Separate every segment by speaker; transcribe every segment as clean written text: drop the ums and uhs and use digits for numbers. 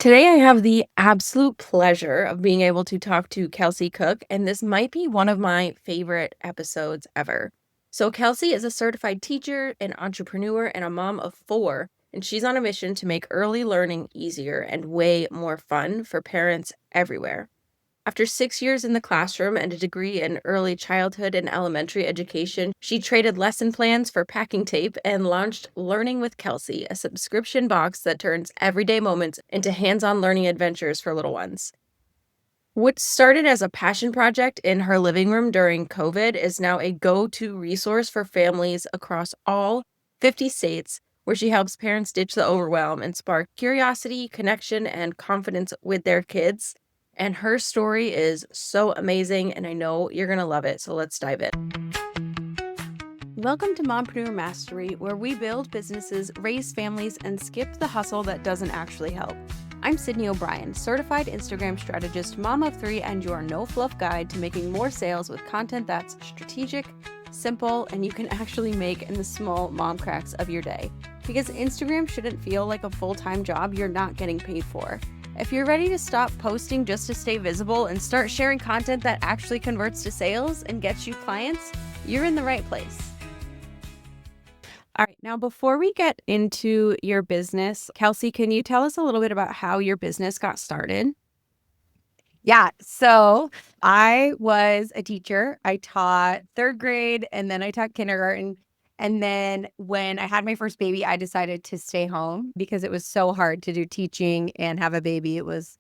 Speaker 1: Today, I have the absolute pleasure of being able to talk to Kelsey Cook, and this might be one of my favorite episodes ever. So, Kelsey is a certified teacher, an entrepreneur, and a mom of four, and she's on a mission to make early learning easier and way more fun for parents everywhere. After 6 years in the classroom and a degree in early childhood and elementary education, she traded lesson plans for packing tape and launched Learning with Kelsey, a subscription box that turns everyday moments into hands on learning adventures for little ones. What started as a passion project in her living room during COVID is now a go to resource for families across all 50 states, where she helps parents ditch the overwhelm and spark curiosity, connection, and confidence with their kids. And her story is so amazing, and I know you're going to love it. So let's dive in. Welcome to Mompreneur Mastery, where we build businesses, raise families, and skip the hustle that doesn't actually help. I'm Sydney O'Brien, certified Instagram strategist, mom of three, and your no-fluff guide to making more sales with content that's strategic, simple, and you can actually make in the small mom cracks of your day. Because Instagram shouldn't feel like a full-time job you're not getting paid for. If you're ready to stop posting just to stay visible and start sharing content that actually converts to sales and gets you clients, you're in the right place. All right, now before we get into your business, Kelsey, can you tell us a little bit about how your business got started?
Speaker 2: Yeah. So I was a teacher. I taught third grade and then I taught kindergarten. And then when I had my first baby, I decided to stay home because it was so hard to do teaching and have a baby. It was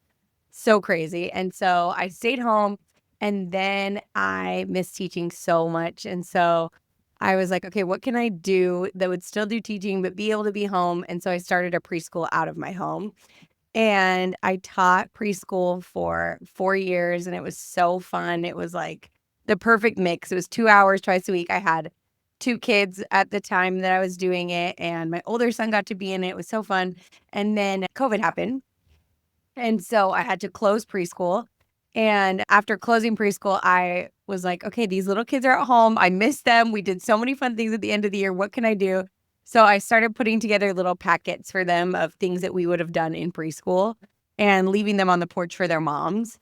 Speaker 2: so crazy. And so I stayed home and then I missed teaching so much. And so I was like, okay, what can I do that would still do teaching, but be able to be home? And so I started a preschool out of my home. And I taught preschool for 4 years, and it was so fun. It was like the perfect mix. It was 2 hours twice a week. I had 2 kids at the time that I was doing it, and my older son got to be in it. It was so fun. And then COVID happened, and so I had to close preschool. And after closing preschool, I was like, okay, these little kids are at home. I miss them. We did so many fun things at the end of the year. What can I do? So I started putting together little packets for them of things that we would have done in preschool and leaving them on the porch for their moms.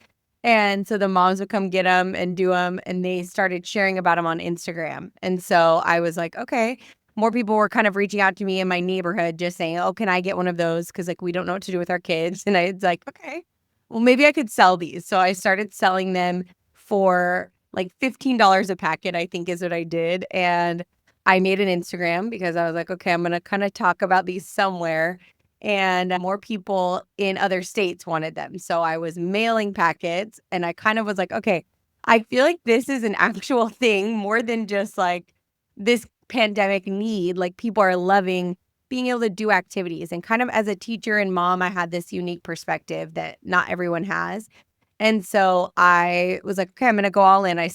Speaker 2: And so the moms would come get them and do them. And they started sharing about them on Instagram. And so I was like, okay, more people were kind of reaching out to me in my neighborhood, just saying, oh, can I get one of those? Because like we don't know what to do with our kids. And I was like, okay, well, maybe I could sell these. So I started selling them for like $15 a packet, I think is what I did. And I made an Instagram because I was like, okay, I'm going to kind of talk about these somewhere. And more people in other states wanted them. So I was mailing packets and I kind of was like, okay, I feel like this is an actual thing more than just like this pandemic need. Like people are loving being able to do activities. And kind of as a teacher and mom, I had this unique perspective that not everyone has. And so I was like, okay, I'm going to go all in. At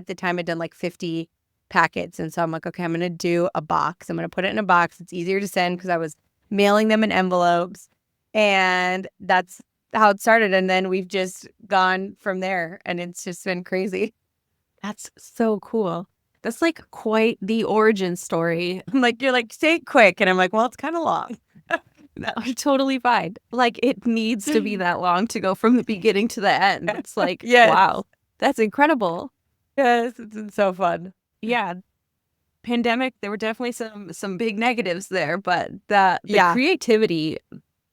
Speaker 2: the time, I'd done like 50 packets. And so I'm like, okay, I'm going to do a box. I'm going to put it in a box. It's easier to send because I was mailing them in envelopes. And that's how it started. And then we've just gone from there. And it's just been crazy.
Speaker 1: That's so cool. That's like quite the origin story.
Speaker 2: I'm like, you're like, say it quick. And I'm like, well, it's kind of long.
Speaker 1: No, totally fine. Like it needs to be that long to go from the beginning to the end. It's like,
Speaker 2: Yes.
Speaker 1: wow, that's incredible.
Speaker 2: Yes. It's so fun.
Speaker 1: Yeah, pandemic, there were definitely some big negatives there, but the
Speaker 2: Yeah.
Speaker 1: creativity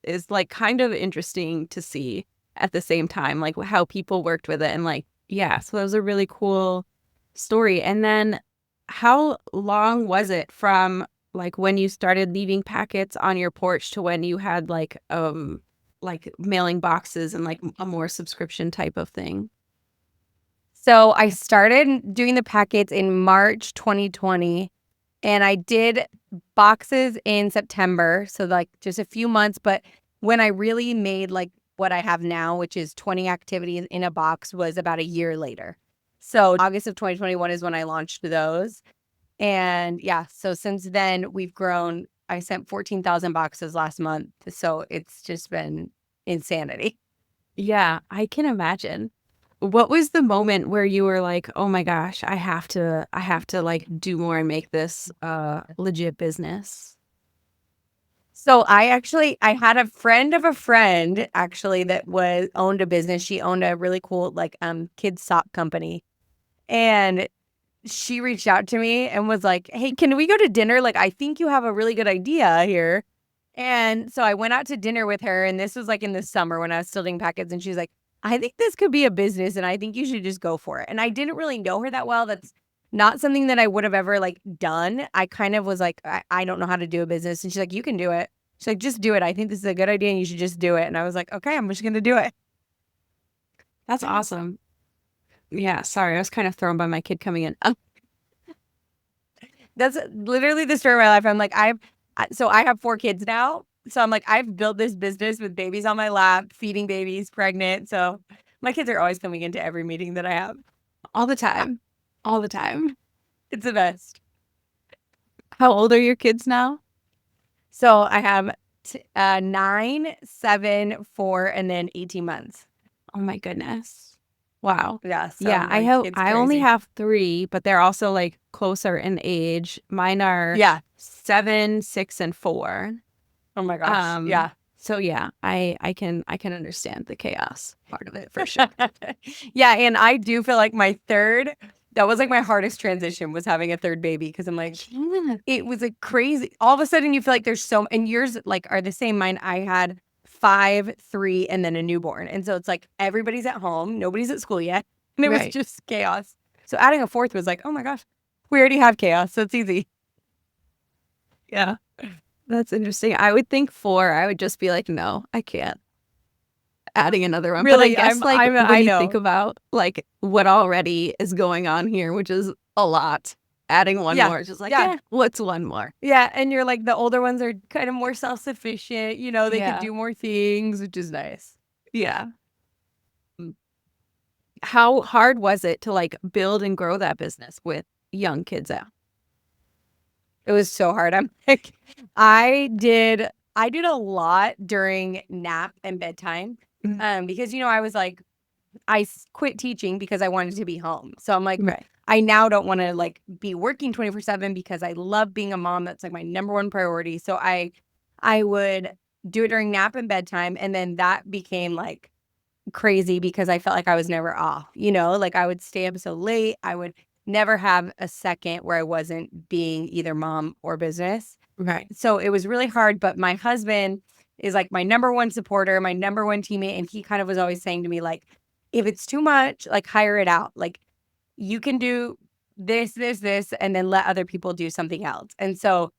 Speaker 1: is like kind of interesting to see at the same time, like how people worked with it. And like, yeah, so that was a really cool story. And then how long was it from like when you started leaving packets on your porch to when you had like mailing boxes and like a more subscription type of thing?
Speaker 2: So I started doing the packets in March 2020 and I did boxes in September. So like just a few months. But when I really made like what I have now, which is 20 activities in a box, was about a year later. So August of 2021 is when I launched those. And yeah, so since then we've grown. I sent 14,000 boxes last month. So it's just been insanity.
Speaker 1: Yeah, I can imagine. What was the moment where you were like, "Oh my gosh, I have to like do more and make this legit business?"
Speaker 2: So I had a friend of a friend actually that owned a business. She owned a really cool like kids sock company. And she reached out to me and was like, "Hey, can we go to dinner? Like I think you have a really good idea here." And so I went out to dinner with her, and this was like in the summer when I was still doing packets, and she's like, "I think this could be a business and I think you should just go for it." And I didn't really know her that well. That's not something that I would have ever like done. I kind of was like, I don't know how to do a business. And she's like, "You can do it." She's like, "Just do it. I think this is a good idea and you should just do it." And I was like, "Okay, I'm just gonna do it."
Speaker 1: That's awesome. Yeah, sorry, I was kind of thrown by my kid coming in.
Speaker 2: That's literally the story of my life. I'm like, so I have 4 kids now. So I'm like, I've built this business with babies on my lap, feeding babies, pregnant. So my kids are always coming into every meeting that I have.
Speaker 1: All the
Speaker 2: Uh,
Speaker 1: time. All the time.
Speaker 2: It's the best.
Speaker 1: How old are your kids now?
Speaker 2: So I have 9, 7, 4, and then 18 months.
Speaker 1: Oh my goodness. Wow.
Speaker 2: Yeah. So
Speaker 1: Yeah,
Speaker 2: my kid's
Speaker 1: I only
Speaker 2: crazy.
Speaker 1: have 3, but they're also like closer in age. Mine are
Speaker 2: Yeah.
Speaker 1: 7, 6, and 4.
Speaker 2: Oh my gosh.
Speaker 1: Um,
Speaker 2: Yeah.
Speaker 1: so yeah, I can understand the chaos part of it for sure.
Speaker 2: Yeah. And I do feel like that was like my hardest transition was having a third baby because I'm like, it was a crazy. All of a sudden, you feel like there's and yours like are the same. Mine, I had 5, 3, and then a newborn, and so it's like everybody's at home, nobody's at school yet, and it was
Speaker 1: Right.
Speaker 2: just chaos. So adding a fourth was like, oh my gosh, we already have chaos, so it's easy.
Speaker 1: Yeah. That's interesting. I would think 4. I would just be like, no, I can't. Adding another one. But I
Speaker 2: Really,
Speaker 1: guess like when
Speaker 2: I
Speaker 1: you think
Speaker 2: know.
Speaker 1: about like what already is going on here, which is a lot, adding one
Speaker 2: Yeah,
Speaker 1: more is just like,
Speaker 2: yeah,
Speaker 1: what's one more?
Speaker 2: yeah. And you're like the older ones are kind of more self sufficient. You know, they could
Speaker 1: Yeah.
Speaker 2: do more things, which is nice.
Speaker 1: Yeah. Mm. How hard was it to like build and grow that business with young kids out?
Speaker 2: It was so hard. I'm like, I did a lot during nap and bedtime.
Speaker 1: Mhm.
Speaker 2: Because I was like, quit teaching because I wanted to be home. So I'm like,
Speaker 1: Right.
Speaker 2: I now don't want to like be working 24/7 because I love being a mom. That's like my number one priority. So I would do it during nap and bedtime, and then that became like crazy because I felt like I was never off, like I would stay up so late. I would never have a second where I wasn't being either mom or business.
Speaker 1: Right.
Speaker 2: So it was really hard, but my husband is like my number one supporter, my number one teammate. And he kind of was always saying to me, like, if it's too much, like hire it out. Like you can do this, and then let other people do something else. And so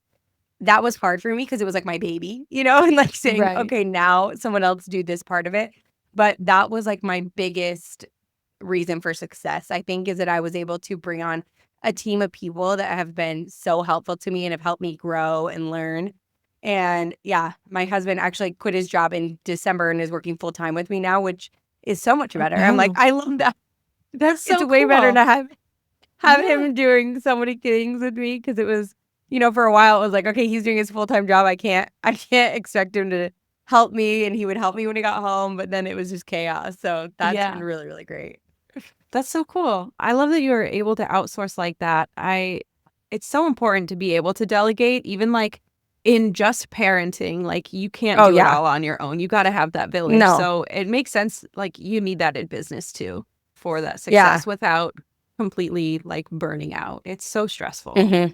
Speaker 2: that was hard for me because it was like my baby, and like saying,
Speaker 1: Right.
Speaker 2: okay, now someone else do this part of it. But that was like my biggest reason for success, I think, is that I was able to bring on a team of people that have been so helpful to me and have helped me grow and learn. And yeah, my husband actually quit his job in December and is working full time with me now, which is so much better. I'm like,
Speaker 1: Oh,
Speaker 2: I love that.
Speaker 1: that's
Speaker 2: It's
Speaker 1: so
Speaker 2: way better
Speaker 1: cool.
Speaker 2: to have
Speaker 1: Yeah.
Speaker 2: him doing so many things with me because it was, for a while it was like, okay, he's doing his full time job. I can't expect him to help me, and he would help me when he got home, but then it was just chaos. So that's been
Speaker 1: Yeah.
Speaker 2: really, really great.
Speaker 1: That's so cool. I love that you were able to outsource like that. It's so important to be able to delegate, even like in just parenting. Like you can't
Speaker 2: Oh
Speaker 1: do it
Speaker 2: yeah.
Speaker 1: all on your own. You got to have that village.
Speaker 2: No.
Speaker 1: So it makes sense. Like you need that in business too for that
Speaker 2: Yeah.
Speaker 1: success without completely like burning out. It's so stressful.
Speaker 2: hmm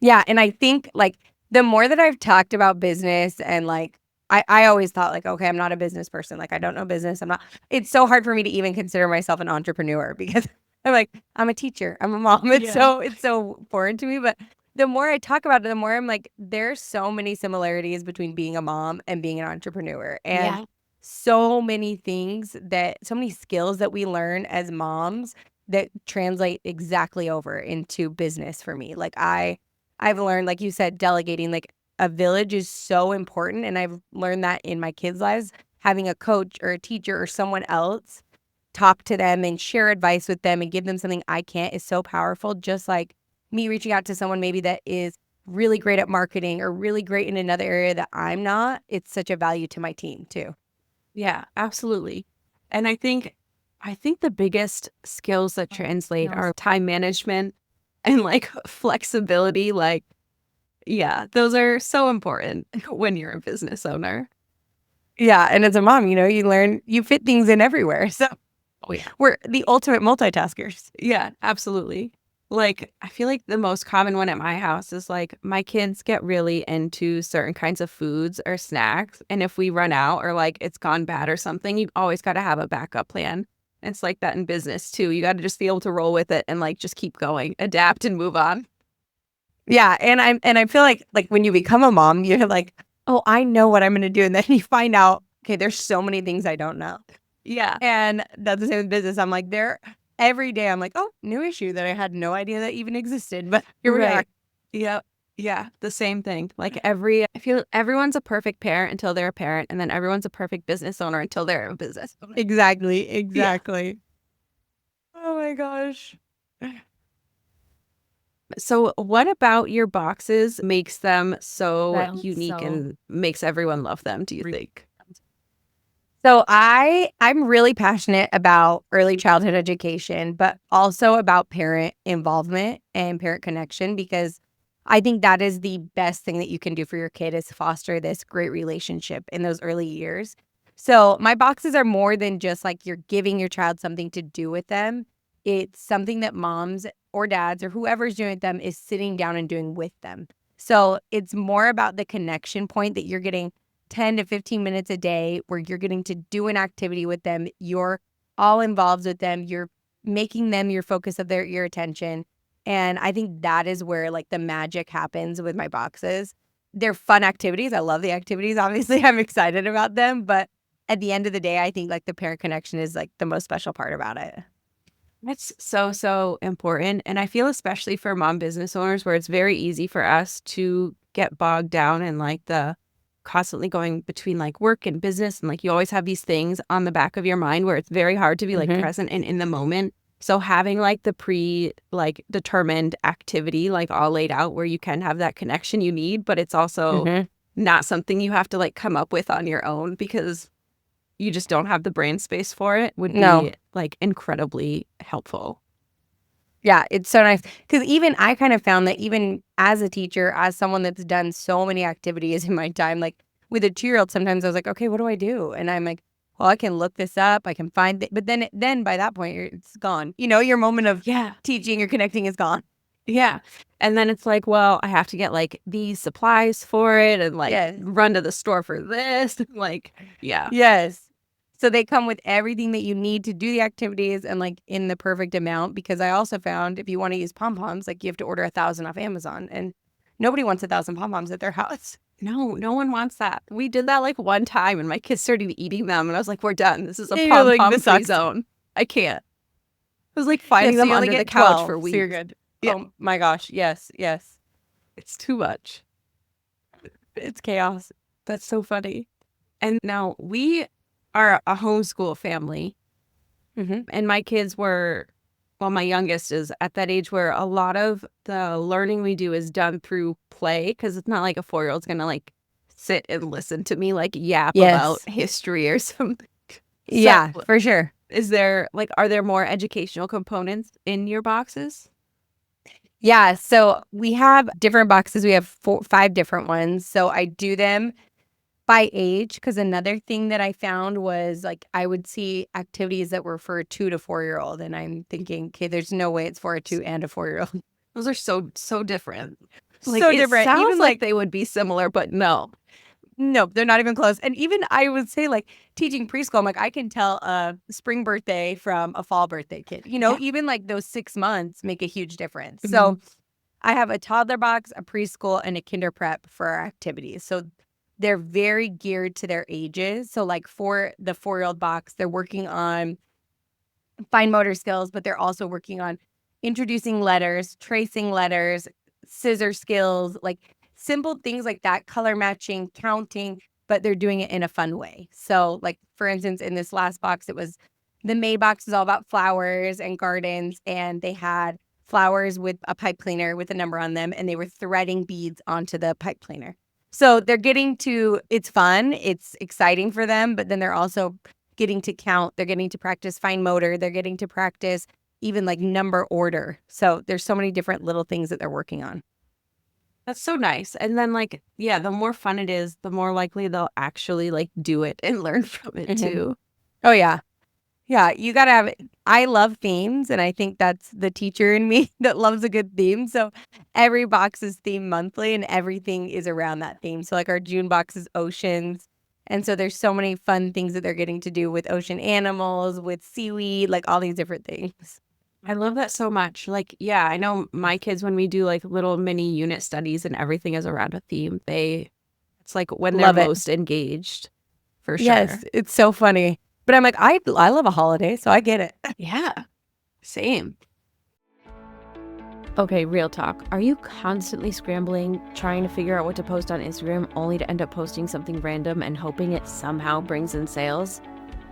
Speaker 2: Yeah. And I think like the more that I've talked about business and like, I always thought like, okay, I'm not a business person. Like I don't know business. It's so hard for me to even consider myself an entrepreneur because I'm like, I'm a teacher. I'm a mom.
Speaker 1: Yeah.
Speaker 2: It's so foreign to me. But the more I talk about it, the more I'm like, there's so many similarities between being a mom and being an entrepreneur. And
Speaker 1: Yeah.
Speaker 2: so many skills that we learn as moms that translate exactly over into business for me. Like I've learned, like you said, delegating, like a village is so important. And I've learned that in my kids' lives, having a coach or a teacher or someone else talk to them and share advice with them and give them something I can't is so powerful. Just like me reaching out to someone maybe that is really great at marketing or really great in another area that I'm not. It's such a value to my team too.
Speaker 1: Yeah, absolutely. And I think the biggest skills that translate
Speaker 2: No.
Speaker 1: are time management and like flexibility. Like Yeah, those are so important when you're a business owner.
Speaker 2: Yeah, and as a mom, you learn you fit things in everywhere. So
Speaker 1: Oh, yeah.
Speaker 2: we're the ultimate multitaskers.
Speaker 1: Yeah, absolutely. Like, I feel like the most common one at my house is like my kids get really into certain kinds of foods or snacks. And if we run out or like it's gone bad or something, you always got to have a backup plan. It's like that in business too. You got to just be able to roll with it and like just keep going, adapt and move on.
Speaker 2: Yeah, and I feel like when you become a mom, you're like, "Oh, I know what I'm gonna do." And then you find out, "Okay, there's so many things I don't know."
Speaker 1: Yeah.
Speaker 2: And that's the same with business. I'm like, there every day I'm like, "Oh, new issue that I had no idea that even existed." But here we are.
Speaker 1: Right. Yep. Yeah. The same thing. Like I feel everyone's a perfect parent until they're a parent, and then everyone's a perfect business owner until they're a business owner.
Speaker 2: Exactly,
Speaker 1: Yeah.
Speaker 2: exactly. Oh my gosh.
Speaker 1: So, what about your boxes makes them so
Speaker 2: That
Speaker 1: unique
Speaker 2: so
Speaker 1: and makes everyone love them, do you
Speaker 2: re
Speaker 1: think?
Speaker 2: So I'm really passionate about early childhood education, but also about parent involvement and parent connection because I think that is the best thing that you can do for your kid is foster this great relationship in those early years. So my boxes are more than just like you're giving your child something to do with them. It's something that moms or dads or whoever's doing with them is sitting down and doing with them. So it's more about the connection point that you're getting 10 to 15 minutes a day where you're getting to do an activity with them. You're all involved with them. You're making them your focus of your attention. And I think that is where like the magic happens with my boxes. They're fun activities. I love the activities. Obviously, I'm excited about them. But at the end of the day, I think like the parent connection is like the most special part about it.
Speaker 1: That's so, so important. And I feel especially for mom business owners where it's very easy for us to get bogged down in like the constantly going between like work and business. And like you always have these things on the back of your mind where it's very hard to be like
Speaker 2: Hmm.
Speaker 1: present and in the moment. So having like the like determined activity like all laid out where you can have that connection you need, but it's also
Speaker 2: Hmm.
Speaker 1: not something you have to like come up with on your own because you just don't have the brain space for it would
Speaker 2: No.
Speaker 1: be like incredibly helpful.
Speaker 2: Yeah, it's so nice because even I kind of found that even as a teacher, as someone that's done so many activities in my time, like with a 2-year-old, sometimes I was like, okay, what do I do? And I'm like, well, I can look this up, I can find it, but then by that point, it's gone. Your moment of
Speaker 1: Yeah.
Speaker 2: teaching or connecting is gone.
Speaker 1: Yeah. And then it's like, well, I have to get like these supplies for it and like
Speaker 2: Yes,
Speaker 1: run to the store for this. Like, yeah.
Speaker 2: yes. So they come with everything that you need to do the activities and like in the perfect amount. Because I also found if you want to use pom poms, like you have to order 1,000 off Amazon, and nobody wants 1,000 pom poms at their house.
Speaker 1: No, no one wants that. We did that like one time and my kids started eating them and I was like, we're done. This is a
Speaker 2: You're
Speaker 1: pom
Speaker 2: like,
Speaker 1: pom
Speaker 2: this
Speaker 1: free
Speaker 2: sucks.
Speaker 1: zone. I can't. I was like
Speaker 2: Yeah,
Speaker 1: finding
Speaker 2: so
Speaker 1: them
Speaker 2: you only
Speaker 1: under the
Speaker 2: get
Speaker 1: couch
Speaker 2: 12,
Speaker 1: for
Speaker 2: so you're
Speaker 1: weeks.
Speaker 2: good.
Speaker 1: Yeah.
Speaker 2: Oh my gosh, yes, yes.
Speaker 1: It's too much.
Speaker 2: It's chaos.
Speaker 1: That's so funny. And now we are a homeschool family.
Speaker 2: Mhm.
Speaker 1: And my kids were, well, my youngest is at that age where a lot of the learning we do is done through play because it's not like a 4-year-old's going to like sit and listen to me like yap about
Speaker 2: Yes.
Speaker 1: history or something. So,
Speaker 2: Yeah, for sure.
Speaker 1: are there more educational components in your boxes?
Speaker 2: Yeah, so we have different boxes. We have 5 different ones. So I do them by age because another thing that I found was like I would see activities that were for a 2 to 4-year-old, and I'm thinking, okay, there's no way it's for a 2 and a 4-year-old.
Speaker 1: Those are so, so different. Like,
Speaker 2: So
Speaker 1: it
Speaker 2: different.
Speaker 1: sounds
Speaker 2: Even
Speaker 1: like
Speaker 2: like
Speaker 1: they would be similar, but no.
Speaker 2: no, they're not even close. And even I would say, like, teaching preschool, I'm like, I can tell a spring birthday from a fall birthday kid.
Speaker 1: Yeah.
Speaker 2: Even like those 6 months make a huge difference.
Speaker 1: Mhm.
Speaker 2: So I have a toddler box, a preschool, and a kinder prep for our activities. So they're very geared to their ages. So, like, for the 4-year-old box, they're working on fine motor skills, but they're also working on introducing letters, tracing letters, scissor skills, like simple things like that, color matching, counting, but they're doing it in a fun way. So, like, for instance, in this last box, it was the May box is all about flowers and gardens, and they had flowers with a pipe cleaner with a number on them, and they were threading beads onto the pipe cleaner. So they're getting to, it's fun, it's exciting for them, but then they're also getting to count, they're getting to practice fine motor, they're getting to practice even like number order. So there's so many different little things that they're working on.
Speaker 3: That's so nice. And then like, yeah, the more fun it is, the more likely they'll actually like do it and learn from it
Speaker 2: Hmm.
Speaker 3: too.
Speaker 2: Oh yeah. Yeah, you gotta have it. I love themes, and I think that's the teacher in me that loves a good theme. So every box is themed monthly, and everything is around that theme. So like our June box is oceans, and so there's so many fun things that they're getting to do with ocean animals, with seaweed, like all these different things.
Speaker 3: I love that so much. Like, yeah, I know my kids when we do like little mini unit studies and everything is around a theme, it's like when they're
Speaker 2: Love it.
Speaker 3: most engaged for
Speaker 2: Yes,
Speaker 3: sure.
Speaker 2: it's so funny. But I'm like, I love a holiday, so I get it.
Speaker 3: Yeah, same. Okay, real talk. Are you constantly scrambling, trying to figure out what to post on Instagram only to end up posting something random and hoping it somehow brings in sales?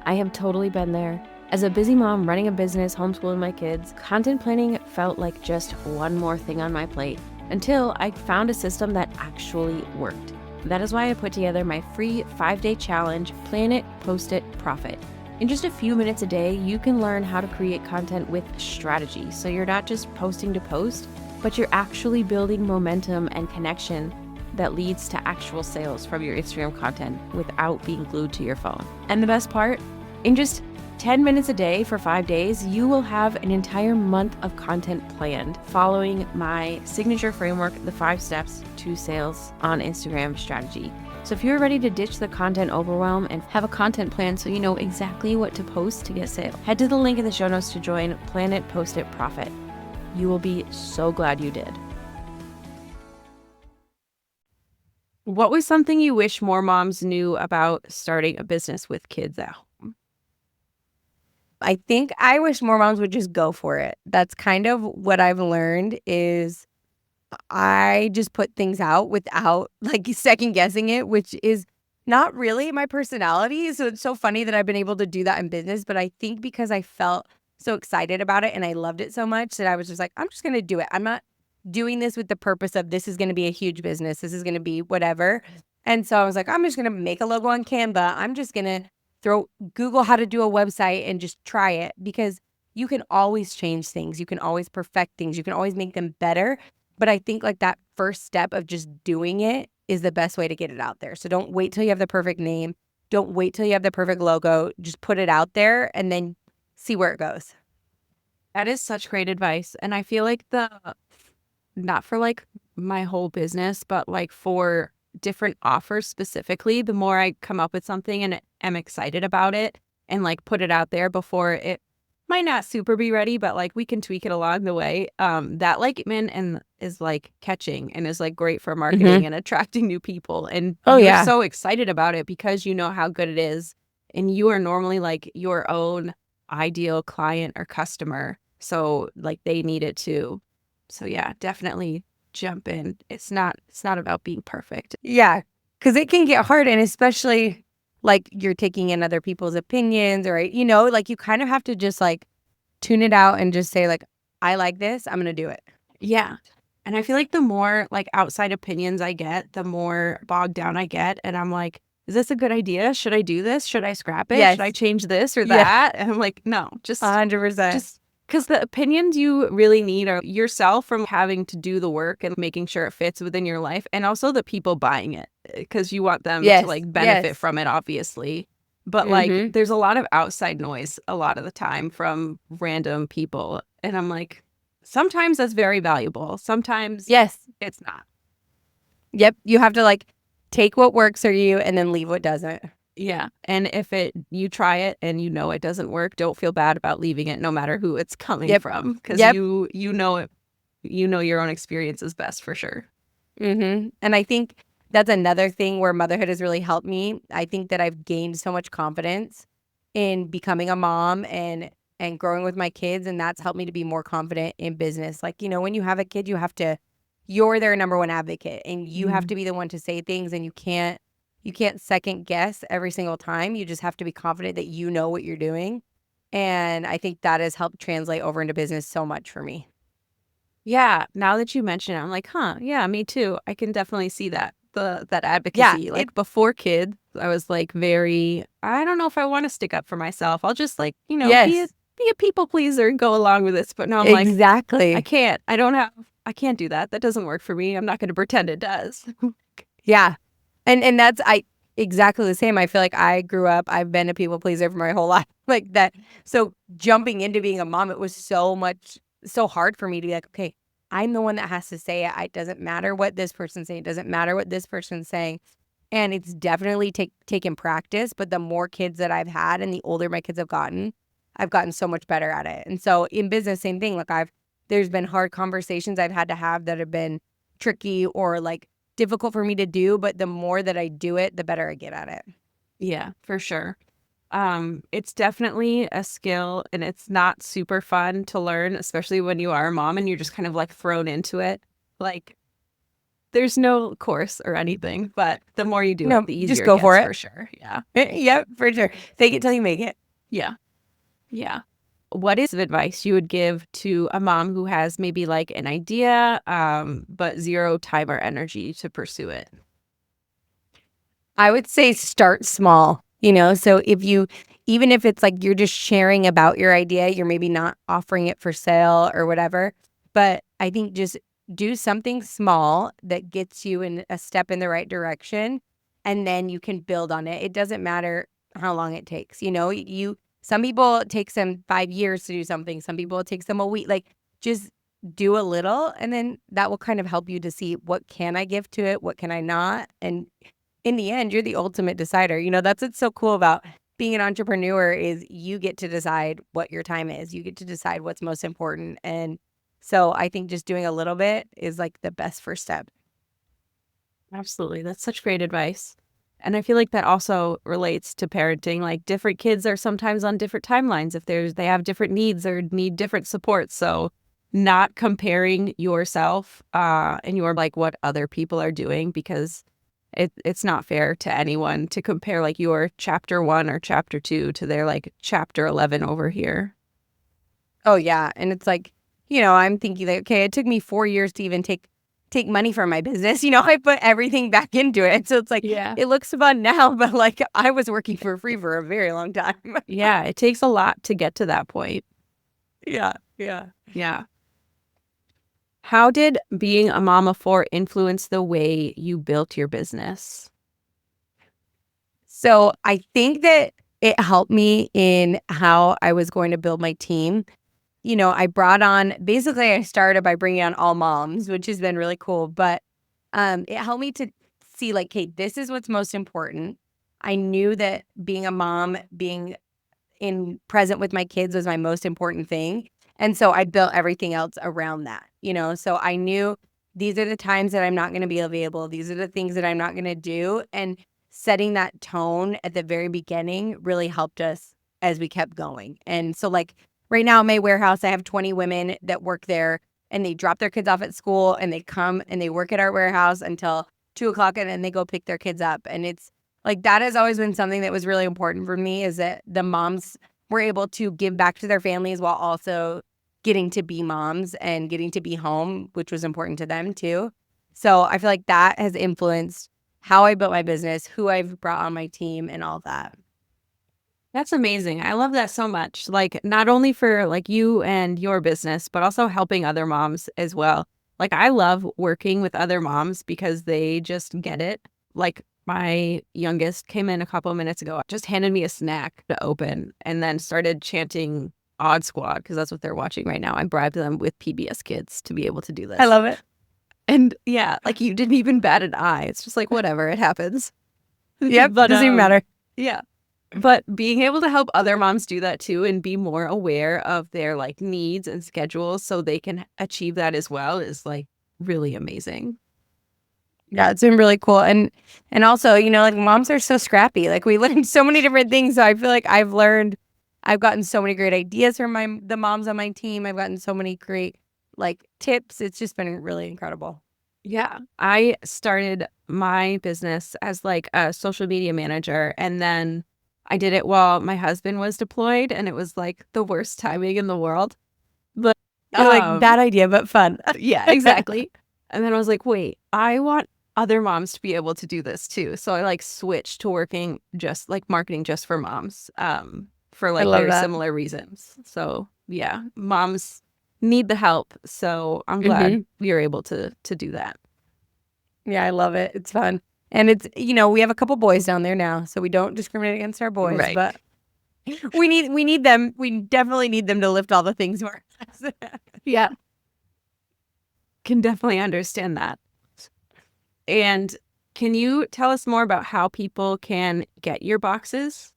Speaker 3: I have totally been there. As a busy mom running a business, homeschooling my kids, content planning felt like just one more thing on my plate until I found a system that actually worked. That is why I put together my free 5-day challenge, Plan It, Post It, Profit. In just a few minutes a day, you can learn how to create content with strategy. So you're not just posting to post, but you're actually building momentum and connection that leads to actual sales from your Instagram content without being glued to your phone. And the best part, in just 10 minutes a day for 5 days, you will have an entire month of content planned following my signature framework, the 5 steps to sales on Instagram strategy. So if you're ready to ditch the content overwhelm and have a content plan so you know exactly what to post to get sales, head to the link in the show notes to join Plan It, Post It, Profit. You will be so glad you did. What was something you wish more moms knew about starting a business with kids at home?
Speaker 2: I think I wish more moms would just go for it. That's kind of what I've learned is I just put things out without like second guessing it, which is not really my personality. So it's so funny that I've been able to do that in business. But I think because I felt so excited about it and I loved it so much that I was just like, I'm just going to do it. I'm not doing this with the purpose of this is going to be a huge business. This is going to be whatever. And so I was like, I'm just going to make a logo on Canva. I'm just going to Google how to do a website and just try it because you can always change things. You can always perfect things. You can always make them better. But I think like that first step of just doing it is the best way to get it out there. So don't wait till you have the perfect name. Don't wait till you have the perfect logo. Just put it out there and then see where it goes.
Speaker 3: That is such great advice. And I feel like not for like my whole business, but like for different offers specifically, the more I come up with something and am excited about it and like put it out there before it might not super be ready, but like we can tweak it along the way. That like and is like catching and is like great for marketing and attracting new people. And
Speaker 2: Oh,
Speaker 3: you're
Speaker 2: yeah.
Speaker 3: so excited about it because you know how good it is. And you are normally like your own ideal client or customer. So like they need it too. So yeah, definitely jump in. It's not about being perfect.
Speaker 2: Yeah. Because it can get hard. And especially like you're taking in other people's opinions or, like you kind of have to just like tune it out and just say like, I like this. I'm going to do it.
Speaker 3: Yeah. And I feel like the more like outside opinions I get, the more bogged down I get. And I'm like, is this a good idea? Should I do this? Should I scrap it?
Speaker 2: Yes.
Speaker 3: Should I change this or
Speaker 2: Yeah.
Speaker 3: that? And I'm like, no, just
Speaker 2: 100%.
Speaker 3: because the opinions you really need are yourself from having to do the work and making sure it fits within your life, and also the people buying it because you want them to like benefit from it, obviously. But like, there's a lot of outside noise a lot of the time from random people. And I'm like, sometimes that's very valuable. Sometimes it's not.
Speaker 2: Yep. You have to like take what works for you and then leave what doesn't.
Speaker 3: Yeah. And if you try it and you know it doesn't work, don't feel bad about leaving it no matter who it's coming from. Because you know it, you know your own experience is best for sure.
Speaker 2: And I think that's another thing where motherhood has really helped me. I think that I've gained so much confidence in becoming a mom and growing with my kids. And that's helped me to be more confident in business. Like, when you have a kid, you're their number one advocate and you have to be the one to say things, and you can't second guess every single time. You just have to be confident that you know what you're doing. And I think that has helped translate over into business so much for me.
Speaker 3: Yeah. Now that you mention it, I'm like, yeah, me too. I can definitely see that. That advocacy.
Speaker 2: Yeah,
Speaker 3: like before kids, I was like I don't know if I want to stick up for myself. I'll just like, be a people pleaser and go along with this. But now I'm like,
Speaker 2: exactly.
Speaker 3: I can't. I don't I can't do that. That doesn't work for me. I'm not going to pretend it does.
Speaker 2: Yeah. And that's exactly the same. I feel like I grew up, I've been a people pleaser for my whole life. Like that. So jumping into being a mom, it was so hard for me to be like, okay, I'm the one that has to say it. It doesn't matter what this person's saying. It doesn't matter what this person's saying. And it's definitely taken practice. But the more kids that I've had and the older my kids have gotten, I've gotten so much better at it. And so in business, same thing. Like there's been hard conversations I've had to have that have been tricky or like difficult for me to do. But the more that I do it, the better I get at it.
Speaker 3: Yeah, for sure. It's definitely a skill and it's not super fun to learn, especially when you are a mom and you're just kind of like thrown into it. Like there's no course or anything, but the more you do
Speaker 2: No,
Speaker 3: it, the easier
Speaker 2: just go
Speaker 3: it
Speaker 2: for
Speaker 3: gets
Speaker 2: it.
Speaker 3: for sure. Yeah.
Speaker 2: Yep, for sure. Fake it till you make it.
Speaker 3: Yeah. Yeah. What is advice you would give to a mom who has maybe like an idea, but zero time or energy to pursue it?
Speaker 2: I would say start small, so even if it's like you're just sharing about your idea, you're maybe not offering it for sale or whatever, but I think just do something small that gets you in a step in the right direction and then you can build on it. It doesn't matter how long it takes. Some people it takes them 5 years to do something. Some people it takes them a week. Like just do a little and then that will kind of help you to see what can I give to it, what can I not, and in the end, you're the ultimate decider. That's what's so cool about being an entrepreneur is you get to decide what your time is. You get to decide what's most important. And so I think just doing a little bit is like the best first step.
Speaker 3: Absolutely. That's such great advice. And I feel like that also relates to parenting. Like different kids are sometimes on different timelines if they have different needs or need different support. So not comparing yourself and your like what other people are doing because it's not fair to anyone to compare like your chapter 1 or chapter 2 to their like chapter 11 over here.
Speaker 2: Oh yeah. And it's like, I'm thinking like, okay, it took me 4 years to even take money from my business. I put everything back into it. And so it's like,
Speaker 3: Yeah.
Speaker 2: it looks fun now, but like I was working for free for a very long time.
Speaker 3: Yeah. It takes a lot to get to that point.
Speaker 2: Yeah. Yeah.
Speaker 3: Yeah. How did being a mom of 4 influence the way you built your business?
Speaker 2: So I think that it helped me in how I was going to build my team. I started by bringing on all moms, which has been really cool, but it helped me to see like, hey, this is what's most important. I knew that being a mom, being in present with my kids was my most important thing. And so I built everything else around that, so I knew these are the times that I'm not going to be available. These are the things that I'm not going to do. And setting that tone at the very beginning really helped us as we kept going. And so like right now in my warehouse, I have 20 women that work there and they drop their kids off at school and they come and they work at our warehouse until 2:00 and then they go pick their kids up. And it's like, that has always been something that was really important for me is that the moms were able to give back to their families while also getting to be moms and getting to be home, which was important to them too. So I feel like that has influenced how I built my business, who I've brought on my team and all that.
Speaker 3: That's amazing. I love that so much. Like not only for like you and your business, but also helping other moms as well. Like I love working with other moms because they just get it. Like my youngest came in a couple of minutes ago, just handed me a snack to open and then started chanting Odd Squad because that's what they're watching right now. I bribed them with PBS Kids to be able to do this.
Speaker 2: I love it.
Speaker 3: And yeah, like you didn't even bat an eye. It's just like, whatever, it happens.
Speaker 2: Yep,
Speaker 3: But,
Speaker 2: doesn't even matter.
Speaker 3: Yeah. But being able to help other moms do that too and be more aware of their like needs and schedules so they can achieve that as well is like really amazing.
Speaker 2: Yeah, it's been really cool. And also, like moms are so scrappy. Like we learned so many different things. So I feel like I've gotten so many great ideas from the moms on my team. I've gotten so many great like tips. It's just been really incredible.
Speaker 3: Yeah. I started my business as like a social media manager and then I did it while my husband was deployed and it was like the worst timing in the world. But
Speaker 2: Like bad idea, but fun.
Speaker 3: yeah, exactly. And then I was like, wait, I want other moms to be able to do this too. So I like switched to working just like marketing just for moms for like
Speaker 2: love
Speaker 3: very
Speaker 2: that.
Speaker 3: similar reasons. So yeah, moms need the help. So I'm glad we were able to do that.
Speaker 2: Yeah, I love it. It's fun. And it's, we have a couple boys down there now, so we don't discriminate against our boys,
Speaker 3: Right.
Speaker 2: but we need them. We definitely need them to lift all the things for us.
Speaker 3: Yeah. Can definitely understand that. And can you tell us more about how people can get your boxes?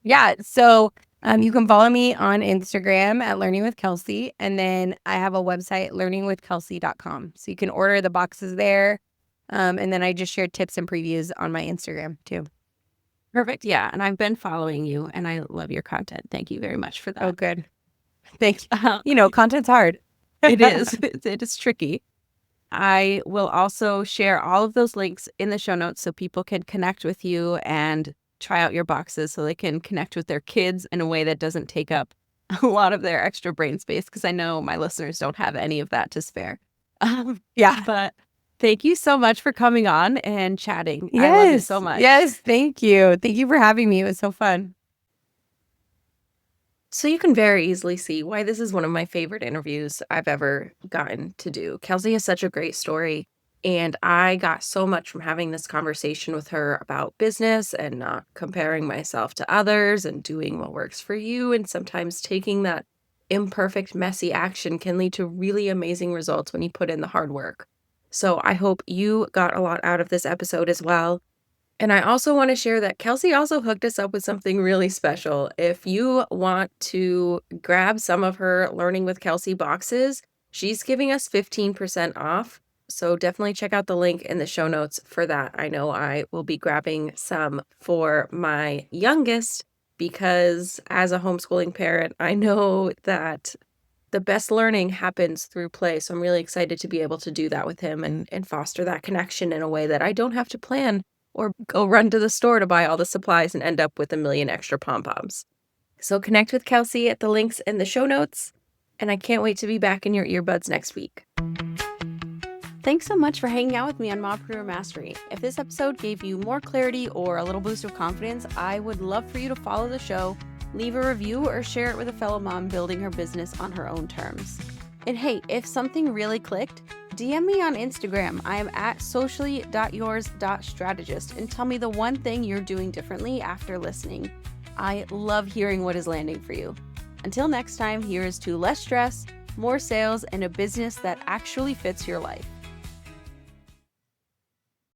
Speaker 2: Yeah, so you can follow me on Instagram at Learning with Kelsey, and then I have a website, learningwithkelsey.com. So you can order the boxes there. And then I just share tips and previews on my Instagram too.
Speaker 3: Perfect. Yeah. And I've been following you and I love your content. Thank you very much for that.
Speaker 2: Oh, good. Thank you. Content's hard.
Speaker 3: It is. It is tricky. I will also share all of those links in the show notes so people can connect with you and try out your boxes so they can connect with their kids in a way that doesn't take up a lot of their extra brain space, because I know my listeners don't have any of that to spare.
Speaker 2: Yeah.
Speaker 3: But thank you so much for coming on and chatting.
Speaker 2: Yes.
Speaker 3: I love you so much.
Speaker 2: Yes. Thank you. Thank you for having me. It was so fun.
Speaker 1: So you can very easily see why this is one of my favorite interviews I've ever gotten to do. Kelsey has such a great story, and I got so much from having this conversation with her about business and not comparing myself to others and doing what works for you. And sometimes taking that imperfect, messy action can lead to really amazing results when you put in the hard work. So I hope you got a lot out of this episode as well. And I also want to share that Kelsey also hooked us up with something really special. If you want to grab some of her Learning with Kelsey boxes, she's giving us 15% off. So definitely check out the link in the show notes for that. I know I will be grabbing some for my youngest because as a homeschooling parent, I know that the best learning happens through play. So I'm really excited to be able to do that with him and foster that connection in a way that I don't have to plan or go run to the store to buy all the supplies and end up with a million extra pom-poms. So connect with Kelsey at the links in the show notes, and I can't wait to be back in your earbuds next week.
Speaker 3: Thanks so much for hanging out with me on Mompreneur Mastery. If this episode gave you more clarity or a little boost of confidence, I would love for you to follow the show, leave a review, or share it with a fellow mom building her business on her own terms. And hey, if something really clicked, DM me on Instagram. I am at socially.yours.strategist and tell me the one thing you're doing differently after listening. I love hearing what is landing for you. Until next time, here is to less stress, more sales, and a business that actually fits your life.